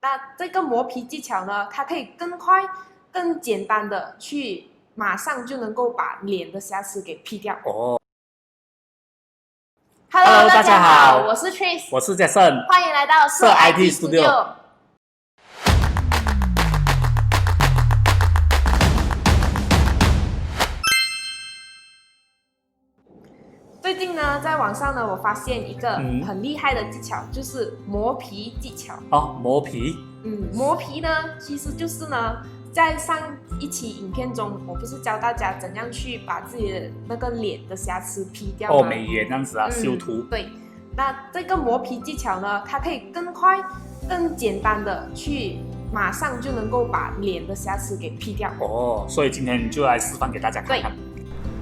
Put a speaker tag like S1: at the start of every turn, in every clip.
S1: 那这个磨皮技巧呢，它可以更快、更简单的去马上就能够把脸的瑕疵给 P 掉。
S2: 哦
S1: Hello，
S2: 大家好，
S1: 我是 Trace，
S2: 我是 Jason，
S1: 欢迎来到
S2: 色 IT Studio。
S1: 最近呢，在网上呢，我发现一个很厉害的技巧，就是磨皮技巧。
S2: 哦，磨皮。
S1: 磨皮呢，其实就是呢，在上一期影片中，我不是教大家怎样去把自己的那个脸的瑕疵 P 掉吗？
S2: 哦，美颜这样子啊，修图。
S1: 对，那这个磨皮技巧呢，它可以更快、更简单的去马上就能够把脸的瑕疵给 P 掉。
S2: 哦，所以今天就来示范给大家看看。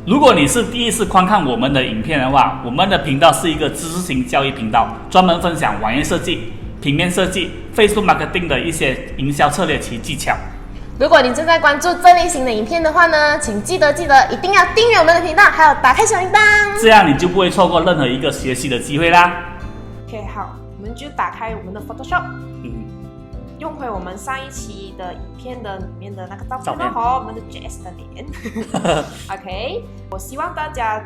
S2: 如果你是第一次观看我们的影片的话，我们的频道是一个知识型教育频道，专门分享网页设计、平面设计、Facebook Marketing 的一些营销策略及技巧。
S1: 如果你正在关注这类型的影片的话呢，请记得一定要订阅我们的频道，还有打开小铃铛，
S2: 这样你就不会错过任何一个学习的机会啦。
S1: OK， 好，我们就打开我们的 Photoshop，用回我们上一期的影片的里面的那个照片和我们的 Jess 的脸。OK， 我希望大家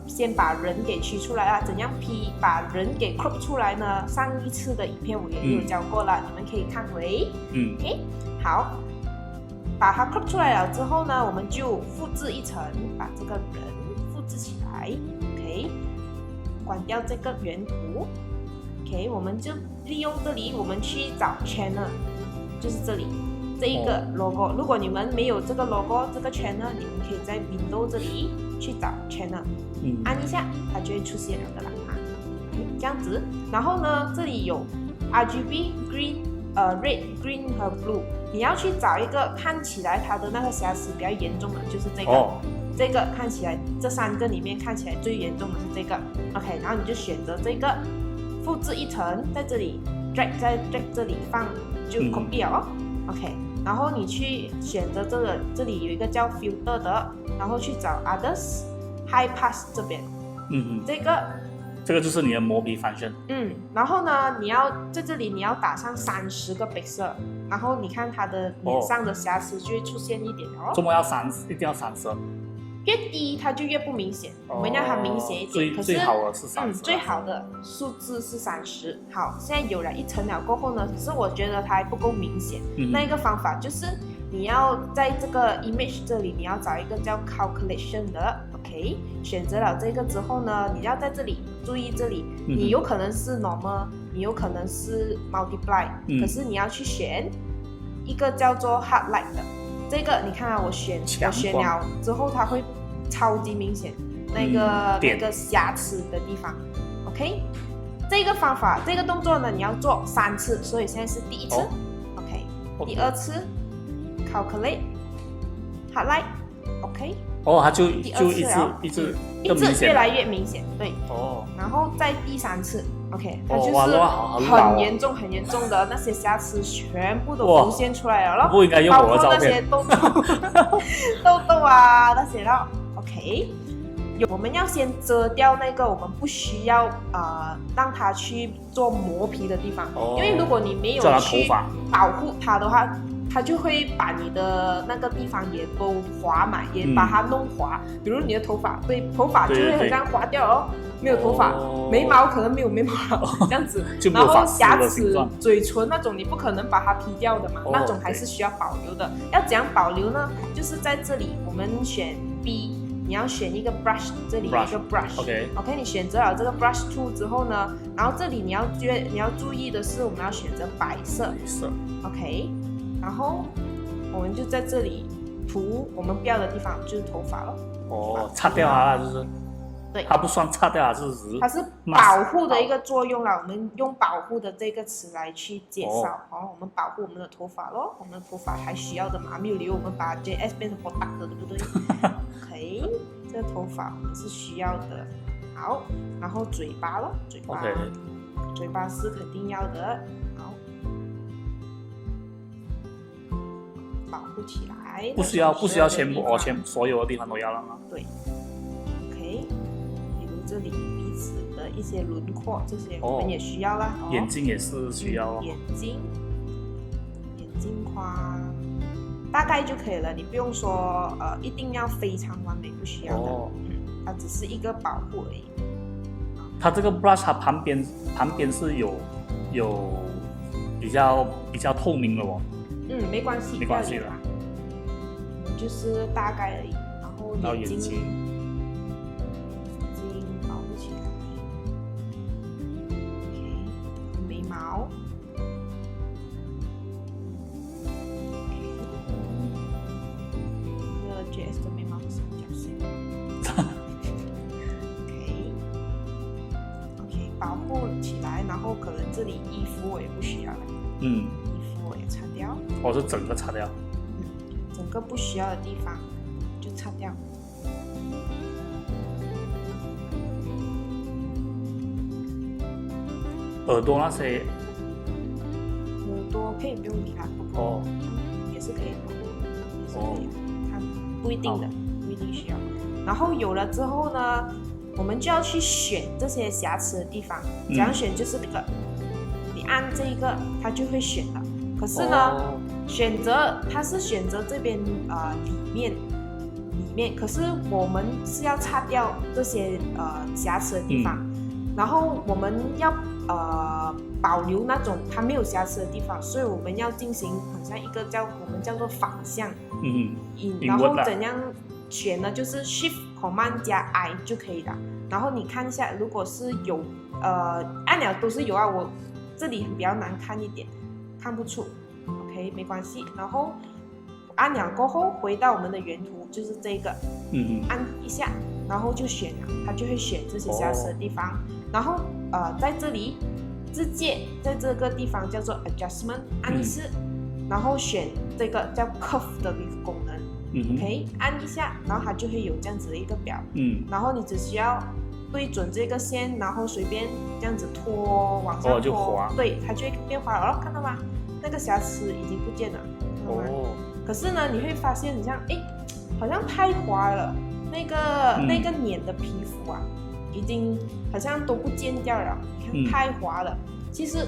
S1: 先把人给取出来啊，怎样 P 把人给 crop 出来呢？上一次的影片我也有教过了，你们可以看回。OK， 好，把它 crop 出来了之后呢，我们就复制一层，把这个人复制起来。OK， 关掉这个原图。OK， 我们就利用这里，我们去找 channel， 就是这里这一个 logo。如果你们没有这个 logo， 这个 channel， 你们可以在 Windows 这里去找 channel，按一下它就会出现了的啦。这样子，然后呢，这里有 RGB、Green、Red、Green 和 Blue， 你要去找一个看起来它的那个瑕疵比较严重的，就是这个。这个看起来这三个里面看起来最严重的是这个。OK， 然后你就选择这个。复制一层，在这里 drag 在 drag 这里放就 copy 了哦。OK， 然后你去选择这里有一个叫 filter 的，然后去找 others high pass 这边。这个
S2: 就是你的磨皮方向。
S1: 然后呢，你要在这里你要打上30个 pixel， 然后你看它的脸上的瑕疵就会出现一点哦。
S2: 怎么一定要30？
S1: 越低它就越不明显，我们要它明显一点。
S2: 最好的是30。
S1: 最好的数字是30。好，现在有了一层了过后呢，可是我觉得它还不够明显。那一个方法就是你要在这个 image 这里，你要找一个叫 calculation 的 ，OK， 选择了这个之后呢，你要在这里注意这里，你有可能是 normal， 你有可能是 multiply，可是你要去选一个叫做 highlight 的。这个你看啊，我选了之后，它会超级明显那个瑕疵的地方。OK， 这个方法这个动作呢，你要做3次，所以现在是第一次。OK， 第二次 calculate highlight。OK，
S2: 它就一直
S1: 越来越明显，对。然后再第3次。OK， 它就是很严重的那些瑕疵全部都浮现出来了咯，
S2: 不应该用我的照片，
S1: 包括那些痘痘啊那些咯。OK， 我们要先遮掉那个我们不需要让它去做磨皮的地方，因为如果你没有去保护它的话，它就会把你的那个地方也都划满，也把它弄滑。比如你的头发，对，头发就会很像滑掉哦。没有头发，眉毛可能没有眉毛了，这样子。然后牙齿、嘴唇那种，你不可能把它 P 掉的嘛，那种还是需要保留的。要怎样保留呢？就是在这里，我们选 B， 你要选一个 brush， 这里有一个 brush。OK， 你选择了这个 brush tool 之后呢，然后这里你要注意的是，我们要选择白色。OK， 然后我们就在这里涂我们不要的地方，就是头发了。
S2: 擦掉它就是。
S1: 对，
S2: 它不算擦掉，
S1: 它是保护的一个作用啦。我们用保护的这个词来去介绍。我们保护我们的头发咯，我们的头发还需要的嘛，没有理由我们把 JS 变成 botak 的，对不对？OK， 这个头发我们是需要的。好，然后嘴巴咯，嘴巴是肯定要的。好，保护起来。
S2: 不需要全部所有的地方都要了吗？
S1: 对。OK。这里鼻子的一些轮廓，这些我们也需要啦。
S2: 眼睛也是需要哦。
S1: 眼睛镜框，大概就可以了。你不用说一定要非常完美，不需要的。它只是一个保护而已。
S2: 它这个 brush 它旁边是有比较透明的哦。
S1: 没关系，
S2: 没关系的。
S1: 就是大概而已。然后眼睛保护起来。OK， 眉毛。GS 的眉毛是比较小。OK， 保护起来，然后可能这里衣服我也不需要了。衣服我也擦掉。
S2: 是整个擦掉。
S1: 整个不需要的地方就擦掉。
S2: 耳朵那些，
S1: 耳朵可以不用理它，不过也是可以的，也是可以的。它不一定的，不一定需要。然后有了之后呢，我们就要去选这些瑕疵的地方。怎样选？就是这个，你按这一个，它就会选了。可是呢，它是选择这边里面，可是我们是要擦掉这些瑕疵的地方，然后我们要保留那种它没有瑕疵的地方，所以我们要进行好像一个我们叫做反向，然后怎样选呢？就是 Shift Command 加 I 就可以了。然后你看一下，如果是有按钮都是有啊，我这里比较难看一点，看不出 ，OK 没关系。然后按钮过后回到我们的原图，就是这个，按一下，然后就选了，它就会选这些瑕疵的地方。然后在这里直接在这个地方叫做 Adjustment， 按一次，然后选这个叫 Curve 的一个功能，OK， 按一下，然后它就会有这样子的一个表，然后你只需要对准这个线，然后随便这样子拖往上拖，
S2: 就滑，
S1: 对，它就会变滑了，看到吗？那个瑕疵已经不见了，看到吗？可是呢，你会发现，你像好像太滑了，那个脸的皮肤啊，已经好像都不见掉了，你看太滑了。其实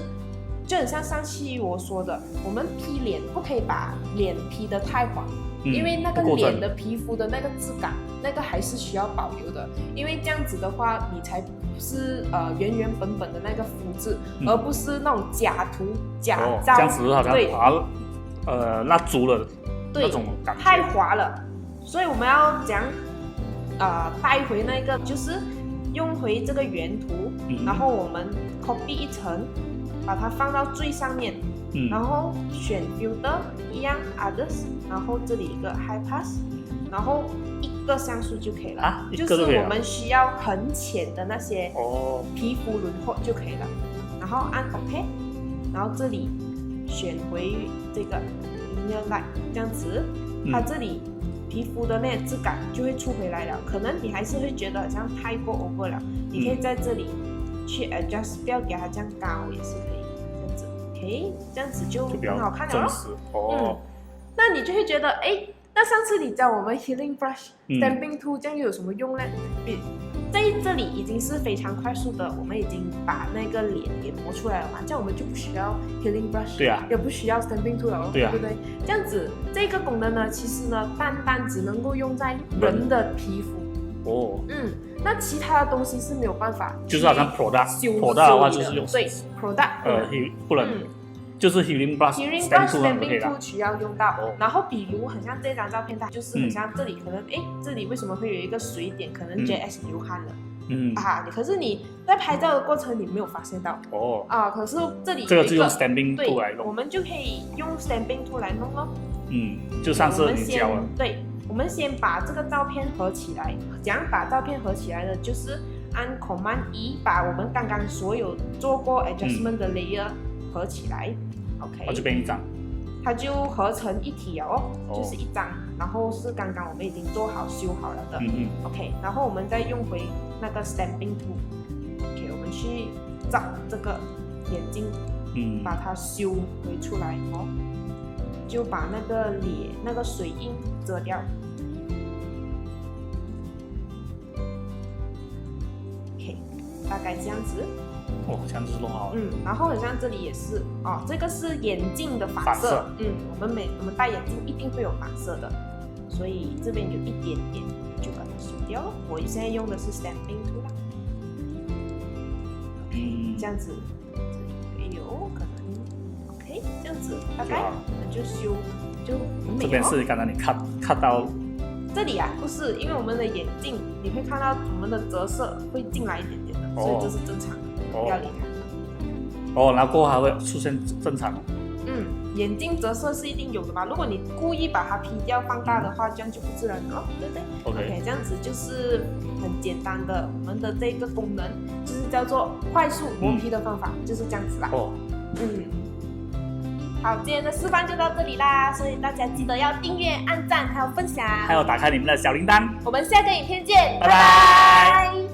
S1: 就很像上期我说的，我们 P 脸不可以把脸 P 得太滑，因为那个脸的皮肤的那个质感，那个还是需要保留的。因为这样子的话，你才是原本的那个肤质，而不是那种假图假照。
S2: 这样子好像把蜡烛了那种感觉，
S1: 太滑了。所以我们要讲带回那个，就是用回这个原图，然后我们 copy 一层，把它放到最上面，然后选 filter 一样 others， 然后这里一个 high pass， 然后一个像素就可以了，就是我们需要很浅的那些皮肤轮廓就可以了，然后按 OK， 然后这里选回这个 linear light， 这样子，它这里皮肤的那些质感就会出回来了。可能你还是会觉得好像太过 over 了，你可以在这里去 adjust， 不要给它这样高也是可以，这样子 OK， 这样子就很好看了咯。那你就会觉得那上次你教我们 healing brush stamping tool 这样又有什么用呢？在这里已经是非常快速的，我们已经把那个脸给磨出来了嘛，这样我们就不需要 healing brush， 也不需要 stamping tool 了，对不对？这样子这个功能呢，其实呢，单只能够用在人的皮肤。那其他的东西是没有办法，
S2: 就是好像 product 的话就是用
S1: 对 product
S2: 不能。就是 healing brush
S1: stamping tool 需要用到，然后比如很像这张照片，它就是很像这里可能这里为什么会有一个水点，可能 JS 流汗了，可是你在拍照的过程你没有发现到可是这里
S2: 这个就用 stamping tool 来弄，
S1: 我们就可以用 stamping tool 来弄咯。
S2: 就上次你教了，
S1: 对，我们先把这个照片合起来，怎样把照片合起来呢？就是按 Command E 把我们刚刚所有做过 adjustment 的 layer合起来 ，OK，
S2: 就变一张，
S1: 它就合成一体就是一张，然后是刚刚我们已经做好修好了的，OK， 然后我们再用回那个 stamping tool，OK， 我们去找这个眼睛，把它修回出来就把那个脸那个水印遮掉。OK， 大概这样子。
S2: 哦，这样子弄好了。
S1: 然后好像这里也是哦，这个是眼镜的反射。我们戴眼镜一定会有反射的，所以这边有一点点就把它修掉了。我现在用的是 stamping tool 啦。这样子也有可能 OK， 这样子大概我们就修就很美哦。
S2: 这边是刚才你看到
S1: 这里啊，不是，因为我们的眼镜你会看到我们的折射会进来一点点的，所以这是正常的，不要理它。
S2: 然后过后还会出现正常。
S1: 眼镜折射是一定有的嘛，如果你故意把它 P 掉放大的话，这样就不自然了，对不对
S2: OK， 这
S1: 样子就是很简单的，我们的这个功能就是叫做快速磨皮的方法，就是这样子啦。好，今天的示范就到这里啦，所以大家记得要订阅、按赞还有分享，
S2: 还有打开你们的小铃铛。
S1: 我们下个影片见，
S2: 拜拜。